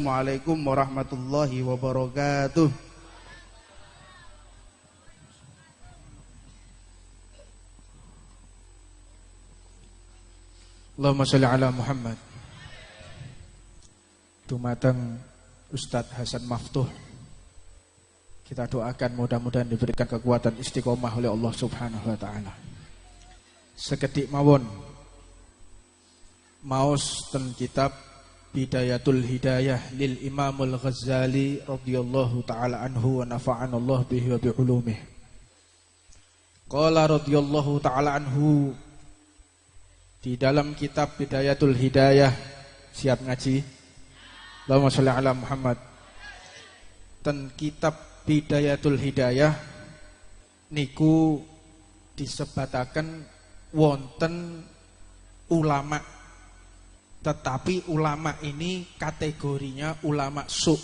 Assalamualaikum warahmatullahi wabarakatuh. Allahumma sholli ala Muhammad. Dumateng Ustadz Hasan Maftuh, kita doakan mudah-mudahan diberikan kekuatan istiqomah oleh Allah Subhanahu wa taala. Sekedik mawon maos ten kitab Bidayatul Hidayah lil Imamul Ghazali radhiyallahu taala anhu wa nafa'ana Allah bihi wa bi ulumih. Qala radhiyallahu taala anhu, di dalam kitab Bidayatul Hidayah, siap ngaji? Allahumma sholli ala Muhammad. Ten kitab Bidayatul Hidayah niku disebataken wonten ulama, tetapi ulama ini kategorinya ulama su.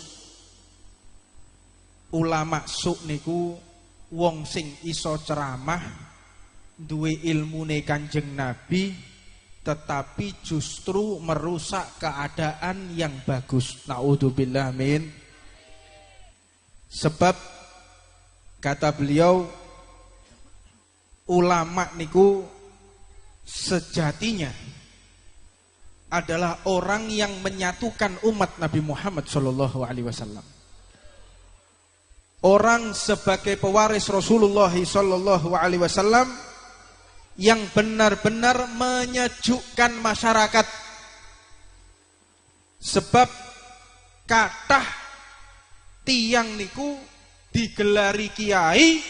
Ulama su niku wong sing iso ceramah, duwe ilmune Kanjeng Nabi, tetapi justru merusak keadaan yang bagus. Na'udzubillah min. Sebab kata beliau, ulama niku sejatinya adalah orang yang menyatukan umat Nabi Muhammad SAW. Orang sebagai pewaris Rasulullah SAW yang benar-benar menyejukkan masyarakat. Sebab kathah tiyang niku digelari kiai,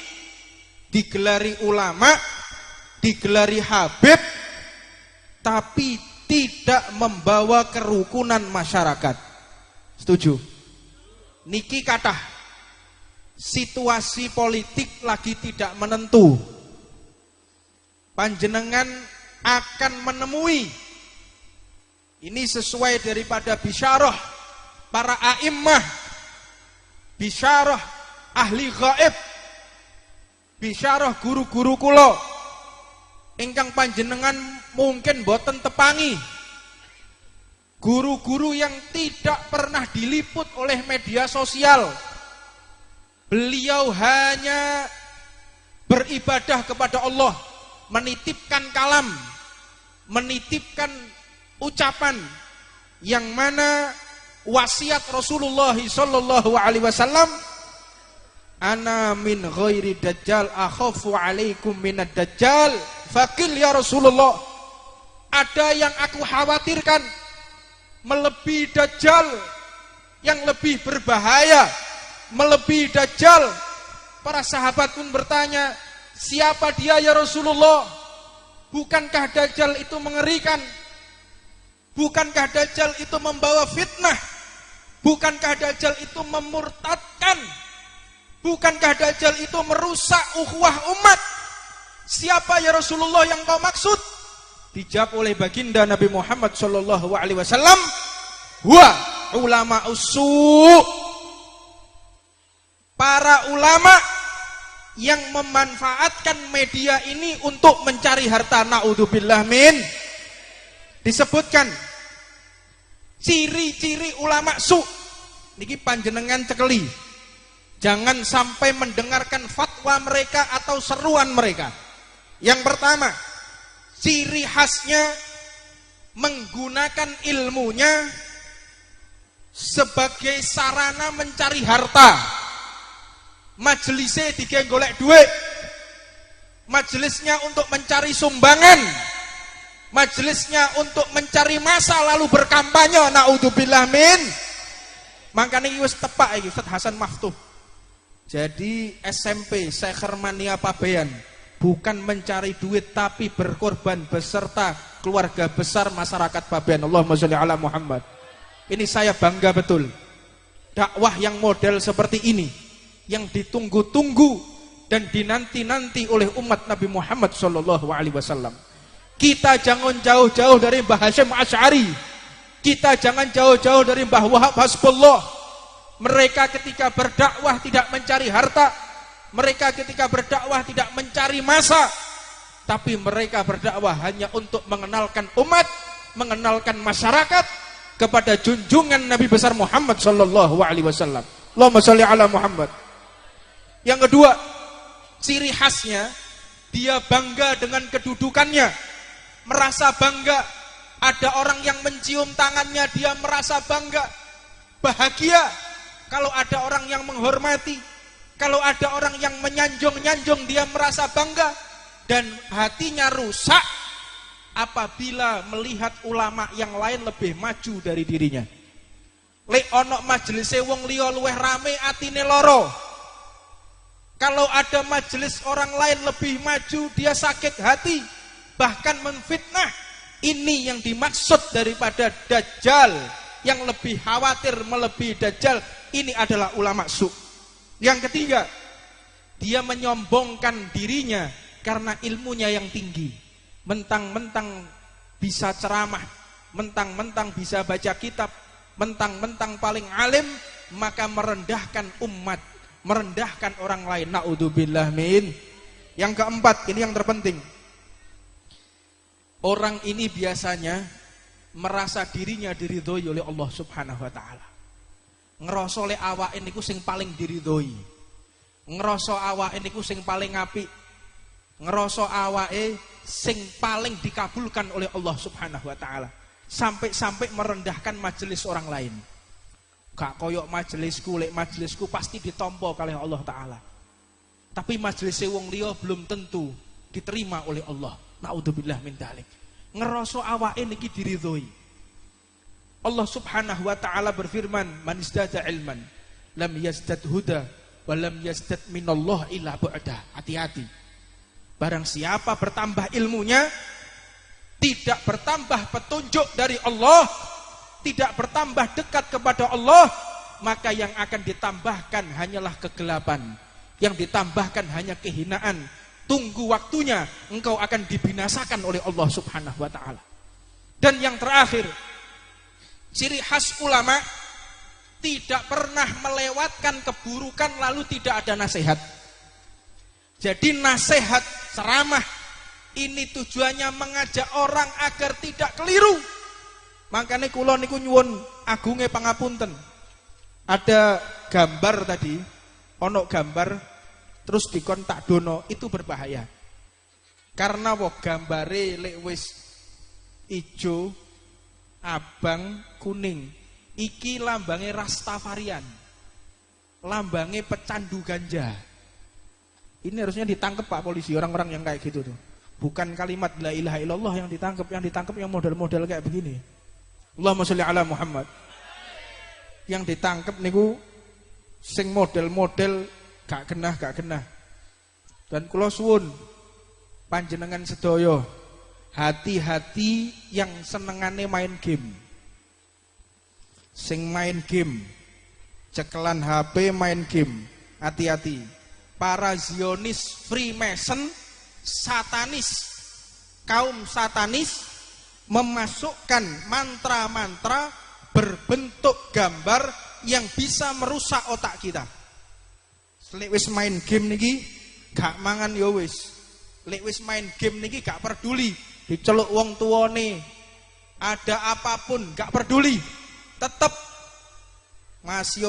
digelari ulama, digelari habib, tapi tidak membawa kerukunan masyarakat. Setuju? Niki kathah situasi politik lagi tidak menentu. Panjenengan akan menemui, ini sesuai daripada bisyarah para a'immah, bisyarah ahli gaib, bisyarah guru-guru kula ingkang panjenengan mungkin boten tepangi, guru-guru yang tidak pernah diliput oleh media sosial. Beliau hanya beribadah kepada Allah, menitipkan kalam, menitipkan ucapan yang mana wasiat Rasulullah sallallahu alaihi wasallam, ana min ghairi dajjal akhafu alaikum minad dajjal faqil ya Rasulullah. Ada yang aku khawatirkan melebihi dajjal, yang lebih berbahaya melebihi dajjal. Para sahabat pun bertanya, siapa dia ya Rasulullah? Bukankah dajjal itu mengerikan? Bukankah dajjal itu membawa fitnah? Bukankah dajjal itu memurtadkan? Bukankah dajjal itu merusak ukhuwah umat? Siapa ya Rasulullah yang kau maksud? Dijawab oleh baginda Nabi Muhammad sallallahu alaihi wasallam, huwa ulama usu'. Para ulama yang memanfaatkan media ini untuk mencari harta. Na'udzubillah min. Disebutkan ciri-ciri ulama su. Niki panjenengan cekeli, jangan sampai mendengarkan fatwa mereka atau seruan mereka. Yang pertama, ciri khasnya menggunakan ilmunya sebagai sarana mencari harta. Majelisnya digawe golek duit, majelisnya untuk mencari sumbangan, majelisnya untuk mencari masa lalu berkampanye. Naudzubillah min. Makanya ini wis tepak iki Ustaz Hasan Maftuh. Jadi SMP Syekh Hermania Pabean bukan mencari duit tapi berkorban beserta keluarga besar masyarakat Pabean. Allahumma sholli ala Muhammad. Ini saya bangga betul. Dakwah yang model seperti ini, yang ditunggu-tunggu dan dinanti-nanti oleh umat Nabi Muhammad sallallahu alaihi wasallam. Kita jangan jauh-jauh dari Mbah Hasyim Asy'ari. Kita jangan jauh-jauh dari Mbah Wahab Hasbullah. Mereka ketika berdakwah tidak mencari harta, mereka ketika berdakwah tidak mencari masa, tapi mereka berdakwah hanya untuk mengenalkan umat, mengenalkan masyarakat kepada junjungan Nabi besar Muhammad sallallahu alaihi wasallam. Allahumma shalli ala Muhammad. Yang kedua, ciri khasnya dia bangga dengan kedudukannya, merasa bangga. Ada orang yang mencium tangannya, dia merasa bangga, bahagia. Kalau ada orang yang menghormati, kalau ada orang yang menyanjung-nyanjung, dia merasa bangga. Dan hatinya rusak apabila melihat ulama yang lain lebih maju dari dirinya. Lek ono majelise wong liya luweh rame, atine loro. Kalau ada majelis orang lain lebih maju, dia sakit hati, bahkan menfitnah. Ini yang dimaksud daripada Dajjal, yang lebih khawatir melebihi Dajjal. Ini adalah ulama su. Yang ketiga, dia menyombongkan dirinya karena ilmunya yang tinggi. Mentang-mentang bisa ceramah, mentang-mentang bisa baca kitab, mentang-mentang paling alim, maka merendahkan umat, merendahkan orang lain. Naudzubillah min. Yang keempat, ini yang terpenting. Orang ini biasanya merasa dirinya diridhoi oleh Allah Subhanahu wa taala. Ngerasa le awake niku sing paling diridhoi. Ngerasa awake niku sing paling apik. Ngerasa awake sing paling dikabulkan oleh Allah Subhanahu wa taala. Sampai-sampai merendahkan majelis orang lain. Gak koyok majelisku, lek majelisku pasti ditampa kalih Allah taala. Tapi majelis wong liya belum tentu diterima oleh Allah. Naudzubillah min dzalik. Ngerasa awake niki diridhoi. Allah Subhanahu wa taala berfirman, "Man izdada ilman lam yazdad huda wa lam yazdad minallah illa bu'da." Hati-hati. Barang siapa bertambah ilmunya, tidak bertambah petunjuk dari Allah, tidak bertambah dekat kepada Allah, maka yang akan ditambahkan hanyalah kegelapan. Yang ditambahkan hanya kehinaan. Tunggu waktunya, engkau akan dibinasakan oleh Allah Subhanahu wa taala. Dan yang terakhir, ciri khas ulama tidak pernah melewatkan keburukan lalu tidak ada nasihat. Jadi nasihat, ceramah ini tujuannya mengajak orang agar tidak keliru. Makanya kula niku nyuwun agunge pangapunten. Ada gambar tadi, ono gambar terus dikontak dono, itu berbahaya. Karena wong gambare lek wis ijo, abang, kuning, iki lambange Rastafarian, lambange pecandu ganja. Ini harusnya ditangkap Pak polisi, orang-orang yang kayak gitu tuh. Bukan kalimat la ilaha illallah yang ditangkap yang model-model kayak begini. Allahumma sholli ala Muhammad. Yang ditangkap niku sing model-model gak kena. Dan kula suwun panjenengan sedaya hati-hati yang senengane main game. Sing main game, cekelan HP main game, hati-hati. Para Zionis, Freemason, satanis, kaum satanis memasukkan mantra-mantra berbentuk gambar yang bisa merusak otak kita. Lek wis main game niki gak mangan ya wis. Lek wis main game niki gak peduli diceluk wong tuane, ada apapun gak peduli. Tetep masih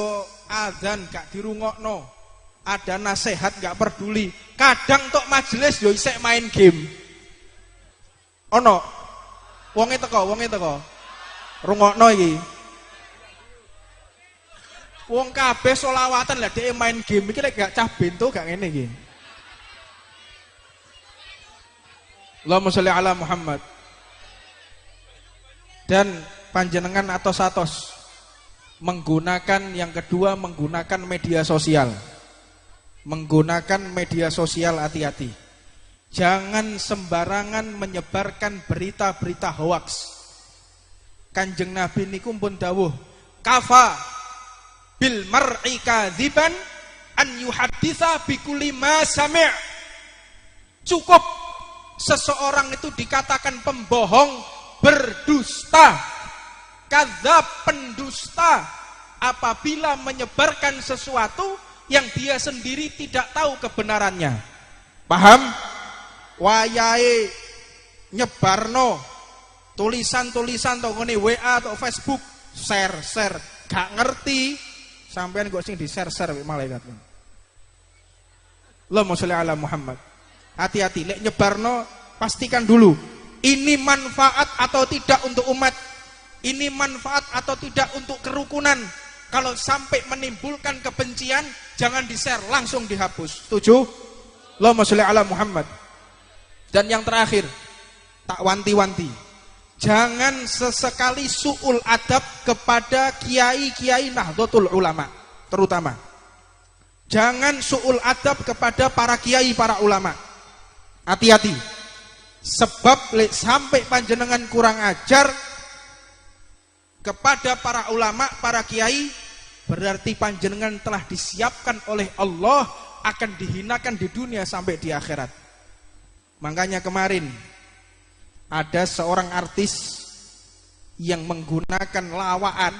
adzan gak dirungokno, ada nasihat gak peduli. Kadang tok majelis yo isek main game. Ono wonge teko rungokno iki. Wong kabeh selawatan lah dhek main game iki lek gak cah bento gak ngene iki. Allahumma sholli ala Muhammad. Dan panjenengan atos-atos menggunakan yang kedua, menggunakan media sosial. Menggunakan media sosial hati-hati. Jangan sembarangan menyebarkan berita-berita hoaks. Kanjeng Nabi niku pun dawuh, kafa bil mar'i kadziban an yuhadditsa bi kulli ma sami'. Cukup seseorang itu dikatakan pembohong, berdusta, kadzab, pendusta apabila menyebarkan sesuatu yang dia sendiri tidak tahu kebenarannya. Paham? Wayahe nyebarno tulisan-tulisan to ngene WA atau Facebook share, gak ngerti, sampean kok sing di share malaikat. Allahumma sholli ala Muhammad. Hati-hati, lek nyebarno pastikan dulu ini manfaat atau tidak untuk umat, ini manfaat atau tidak untuk kerukunan. Kalau sampai menimbulkan kebencian, jangan di-share, langsung dihapus. Setuju? Allahumma sholli ala Muhammad. Dan yang terakhir, tak wanti-wanti, jangan sesekali su'ul adab kepada kiai-kiai Nahdlatul Ulama, terutama. Jangan su'ul adab kepada para kiai, para ulama. Hati-hati. Sebab sampai panjenengan kurang ajar kepada para ulama, para kiai, berarti panjenengan telah disiapkan oleh Allah akan dihinakan di dunia sampai di akhirat. Makanya kemarin ada seorang artis yang menggunakan lawaan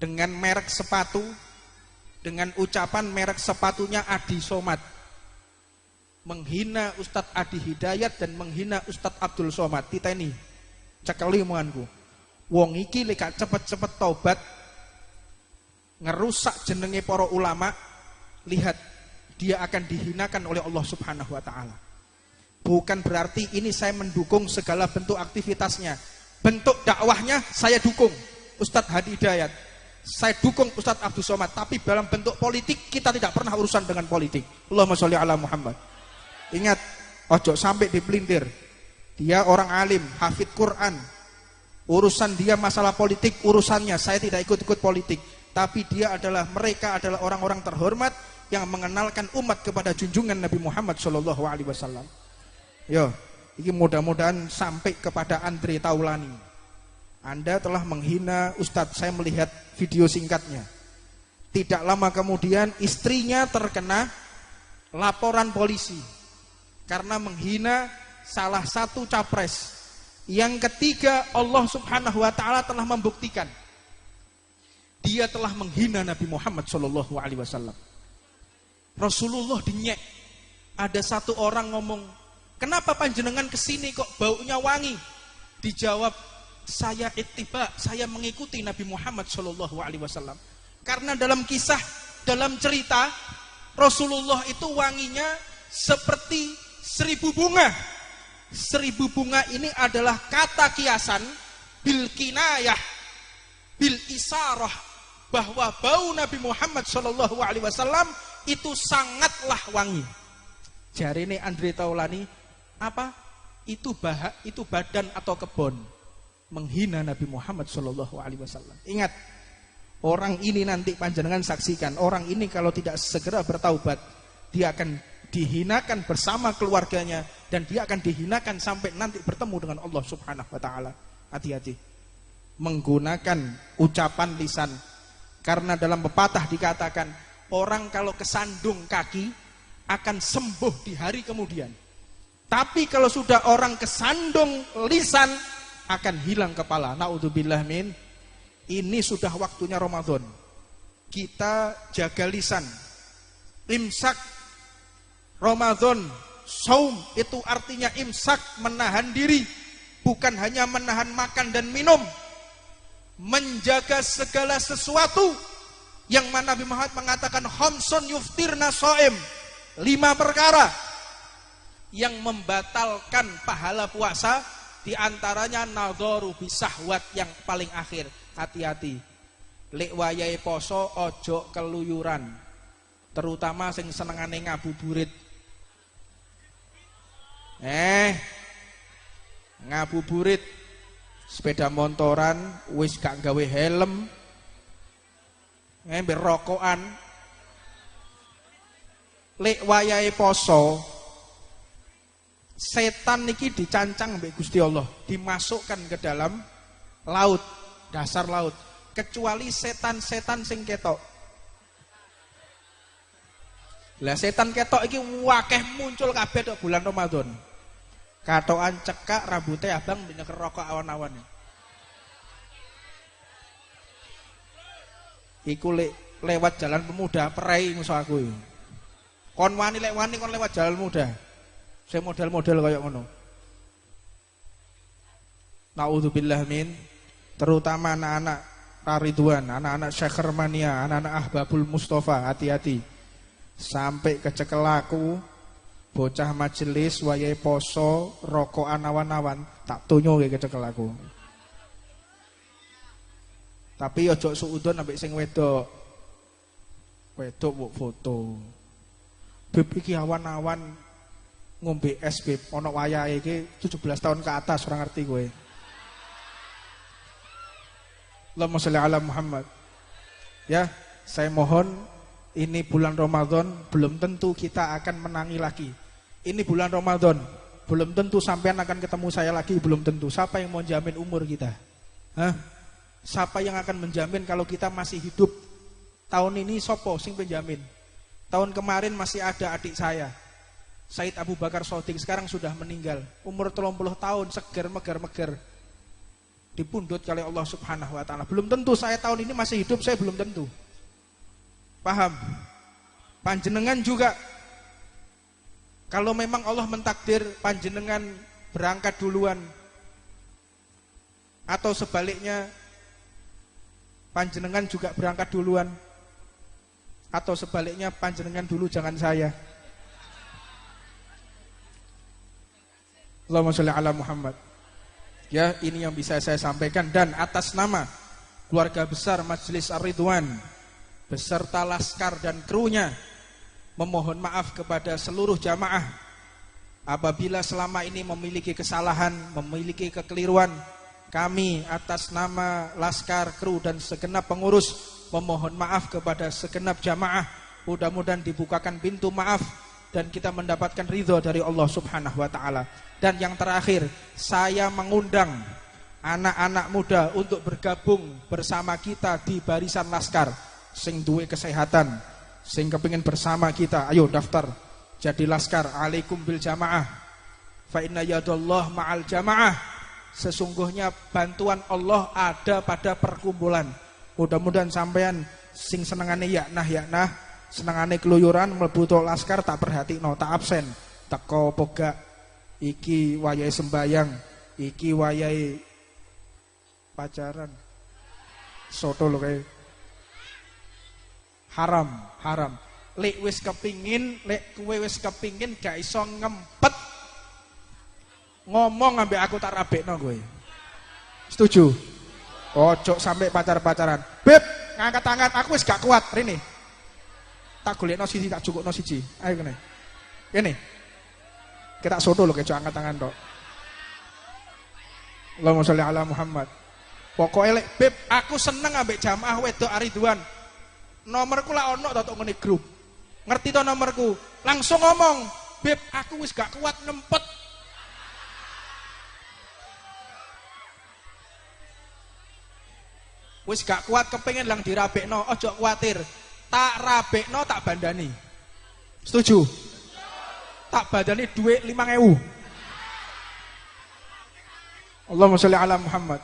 dengan merek sepatu, dengan ucapan merek sepatunya Adi Somad, menghina Ustadz Adi Hidayat dan menghina Ustadz Abdul Somad. Titeni cekeli omonganku, wong iki lek cepet-cepet taubat ngerusak jenenge para ulama, lihat dia akan dihinakan oleh Allah Subhanahu wa taala. Bukan berarti ini saya mendukung segala bentuk aktivitasnya. Bentuk dakwahnya saya dukung Ustadz Hadi Hidayat, saya dukung Ustadz Abdul Somad, tapi dalam bentuk politik kita tidak pernah urusan dengan politik. Allahumma sholli ala Muhammad. Ingat, ojo sampai dipelintir. Dia orang alim, hafid Quran. Urusan dia masalah politik, urusannya. Saya tidak ikut-ikut politik. Tapi mereka adalah orang-orang terhormat yang mengenalkan umat kepada junjungan Nabi Muhammad SAW. Yo, ini mudah-mudahan sampai kepada Andre Taulani. Anda telah menghina Ustadz, saya melihat video singkatnya. Tidak lama kemudian istrinya terkena laporan polisi karena menghina salah satu capres. Yang ketiga, Allah Subhanahu wa taala telah membuktikan dia telah menghina Nabi Muhammad SAW. Rasulullah dinyek. Ada satu orang ngomong, kenapa panjenengan kesini kok baunya wangi? Dijawab, saya ittiba, saya mengikuti Nabi Muhammad SAW. Karena dalam kisah, dalam cerita, Rasulullah itu wanginya seperti 1000 bunga. 1000 bunga ini adalah kata kiasan bil kinayah, bil isarah, bahwa bau Nabi Muhammad SAW itu sangatlah wangi. Jari ini Andre Taulani, apa? Itu badan atau kebon, menghina Nabi Muhammad SAW. Ingat, orang ini nanti panjenengan saksikan, orang ini kalau tidak segera bertaubat, dia akan dihinakan bersama keluarganya, dan dia akan dihinakan sampai nanti bertemu dengan Allah Subhanahu wa taala. Hati-hati menggunakan ucapan lisan, karena dalam pepatah dikatakan orang kalau kesandung kaki akan sembuh di hari kemudian. Tapi kalau sudah orang kesandung lisan akan hilang kepala. Naudzubillah min. Ini sudah waktunya Ramadan. Kita jaga lisan. Imsak Ramadan, saum itu artinya imsak, menahan diri, bukan hanya menahan makan dan minum, menjaga segala sesuatu yang mana Nabi Muhammad mengatakan khamsun yuftirna shaim, 5 perkara yang membatalkan pahala puasa, diantaranya nadharu bisahwat, yang paling akhir. Hati-hati, lek wayahe poso ojo keluyuran, terutama sing senengane ngabuburit. Ngabuburit, sepeda motoran, wis gak gawe helm, ngambil rokokan. Lek wayahe poso, setan niki dicancang mbek Gusti Allah, dimasukkan ke dalam laut, dasar laut, kecuali setan-setan sing ketok. Lah setan ketok iki wakeh muncul kabeh tok bulan Ramadan. Katokan cekak, rambutnya abang nyeker rokok awan-awan. Iku lewat jalan pemuda perai musuh aku. Kon wani lek wani kon lewat jalan muda. Saya model-model kayak ngono. Naudzubillah min. terutama anak-anak Ridwan, anak-anak Syekh Hermania, anak-anak Ahbabul Mustafa, hati-hati. Sampai kecekel aku, bocah majelis wayahe poso, rokokan awan-awan, tak tunyo kecekel aku. Tapi ojo suudon ambek sing wedok. Wedok mbok foto. Beb iki awan-awan ngombe es beb, ana wayahe iki 17 tahun ke atas, ora ngerti kowe. Allahumma sholli ala Muhammad. Ya, saya mohon, ini bulan Ramadan, belum tentu kita akan menangi lagi. Ini bulan Ramadan, belum tentu sampean akan ketemu saya lagi, belum tentu. Siapa yang mau jamin umur kita? Hah? Siapa yang akan menjamin kalau kita masih hidup? Tahun ini sopo sing penjamin? Tahun kemarin masih ada adik saya, Said Abu Bakar Shodiq, sekarang sudah meninggal. Umur 30 tahun, seger, meger. Dipundhut oleh Allah Subhanahu wa taala. Belum tentu saya tahun ini masih hidup, saya belum tentu. Paham? Panjenengan juga, kalau memang Allah mentakdir panjenengan berangkat duluan, atau sebaliknya panjenengan juga berangkat duluan, atau sebaliknya panjenengan dulu jangan saya. Allahumma sholli ala Muhammad. Ya, ini yang bisa saya sampaikan, dan atas nama keluarga besar Majelis Ar-Ridwan beserta laskar dan krunya memohon maaf kepada seluruh jamaah apabila selama ini memiliki kesalahan, memiliki kekeliruan. Kami atas nama laskar, kru dan segenap pengurus memohon maaf kepada segenap jamaah. Mudah-mudahan dibukakan pintu maaf dan kita mendapatkan ridho dari Allah Subhanahu wa taala. Dan yang terakhir, saya mengundang anak-anak muda untuk bergabung bersama kita di barisan laskar. Sing duwe kesehatan, sing kepingin bersama kita, ayo daftar jadi laskar. Alaikum bil jamaah, fa inna yadallah ma'al jamaah. Sesungguhnya bantuan Allah ada pada perkumpulan. Mudah-mudahan sampean sing senengane yaknah, senengane keluyuran mlebu laskar tak perhatikno, tak absen, teko pogak. Iki wayahe sembayang, iki wayahe pacaran. Soto lho kae. Haram. Lek kowe wis kepingin gak iso ngempet ngomong ambek aku tak rabekno kowe. Setuju? Ojo sampai pacaran. Beb, ngangkat-angkat aku wis gak kuat rene. Tak golekno siji, tak cukukno siji. Ayo kene. Kene. Kita soto lho kejo angkat tangan tok. Allahumma sholli ala Muhammad. Pokoke lek beb aku seneng ambek jamaah wedok Ridwan. Nomorku lak ono tok ngene grup. Ngerti to nomorku? Langsung ngomong, "Beb, aku wis gak kuat ngempet." Wis gak kuat kepengin lang dirabekno, ojo kuwatir. Tak rabekno tak bandani. Setuju? Tak badani duit 5.000. Allahumma sholli ala Muhammad.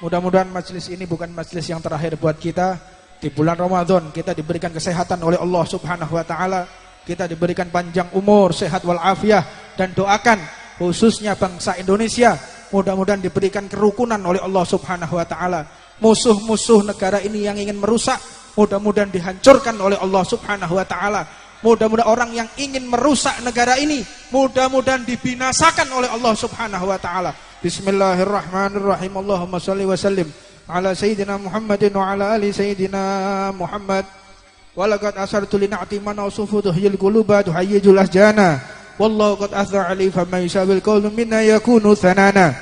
Mudah-mudahan majelis ini bukan majelis yang terakhir buat kita. Di bulan Ramadan kita diberikan kesehatan oleh Allah Subhanahu wa taala. Kita diberikan panjang umur, sehat wal afiah, dan doakan khususnya bangsa Indonesia mudah-mudahan diberikan kerukunan oleh Allah Subhanahu wa taala. Musuh-musuh negara ini yang ingin merusak mudah-mudahan dihancurkan oleh Allah Subhanahu wa taala. Mudah-mudahan orang yang ingin merusak negara ini mudah-mudahan dibinasakan oleh Allah Subhanahu wa taala. Bismillahirrahmanirrahim. Allahumma shalli wa sallim ala sayyidina Muhammadin wa ala ali sayyidina Muhammad. Wa laqad asartu li na'ti man usufu tuhyil quluba tuhayyijul asjana. Wallahu qad athar ali faman yusabil qawlu minna yakunu thanana.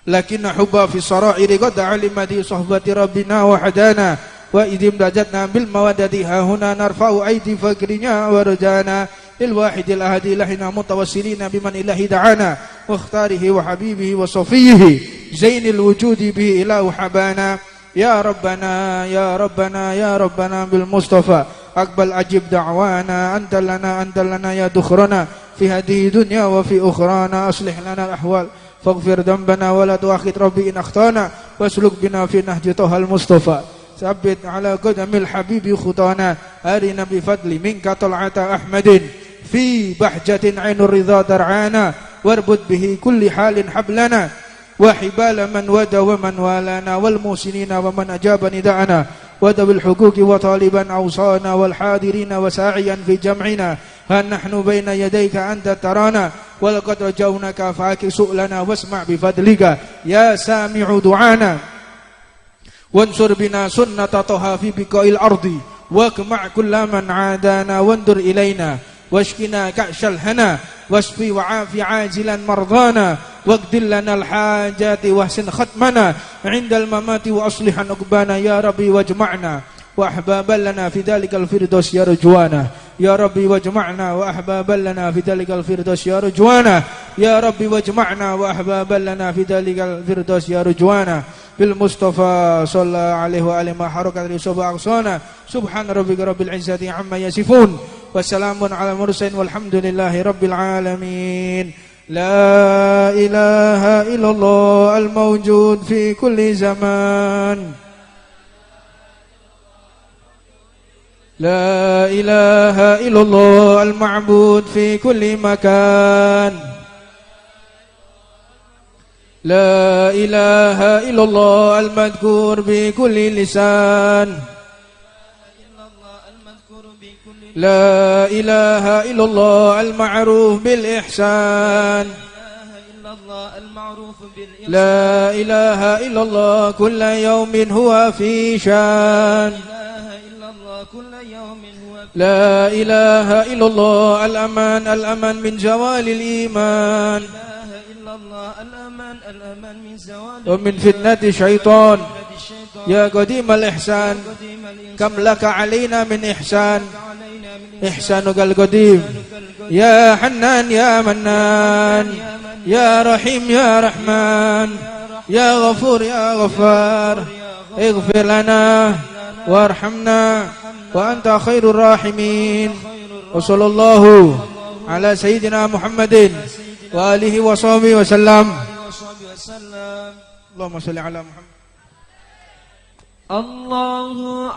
Lakinna hubba fi sara'iri qad alimati suhbati rabbina wa hadana. Wa idim dajatna bil mawadati hahuna narfa'u aidi fakrinya warjana lil wahidil ahadi lahina mutawassilina biman ilahi da'ana wa ikhtarihi wa habibihi wa safihi zainil wujudi bihi ilahu habana ya rabbana ya rabbana ya rabbana bil mustafa aqbal ajib da'wana anta lana ya dukhrana fi hadhihi dunya wa fi ukhrana aslih lana al ahwal faghfir dhanbana wa la tu'akhid rabbi in akhtana wasluk bina fi nahji tahal mustafa Sabbit ala qadamil habibi khutana arina bi fadli minka tal'ata ahmadin fi bahjatin ainur ridha dar'ana warbud bihi kulli halin hablana وحبال من ود ومن والانا والمحسنين ومن أجاب نداءنا وذوي الحقوق وطالبا أوصانا والحاضرين وساعيا في جمعنا ها نحن بين يديك أنت ترانا ولقد رجونك فاكس سؤلنا واسمع بفضلك يا سامع دعانا وانصر بنا سنة طه في بقاء الأرض واقمع كل من عادانا وانظر إلينا واشكنا كأش الهنا واشفي وعافي عاجلا مرضانا واقض لنا الحاجات واحسن ختمنا عند الممات وأصلح عقبانا يا ربي واجمعنا وأحبابا لنا في ذلك الفردوس يا رجوانا يا ربي واجمعنا وأحبابا لنا في ذلك الفردوس يا رجوانا يا ربي واجمعنا وأحبابا لنا في ذلك الفردوس يا رجوانا بالمصطفى صلى الله عليه وآله ما حركت رسوب أغصانا سبحان ربك رب العزة عما يصفون وسلام على المرسلين والحمد لله رب العالمين لا إله إلا الله الموجود في كل زمان لا إله إلا الله المعبود في كل مكان لا إله إلا الله المذكور بكل لسان لا إله إلا الله المعروف بالإحسان لا إله إلا الله كل يوم هو في شان لا إله إلا الله الأمان الأمان من زوال الإيمان ومن فتنة الشيطان يا قديم الإحسان كم لك علينا من إحسان إحسانك القديم يا حنان يا منان يا رحيم يا رحمن يا غفور يا غفار اغفر لنا وارحمنا وأنت خير الراحمين وصلى الله على سيدنا محمد وآله وصحبه وسلم اللهم صل على محمد الله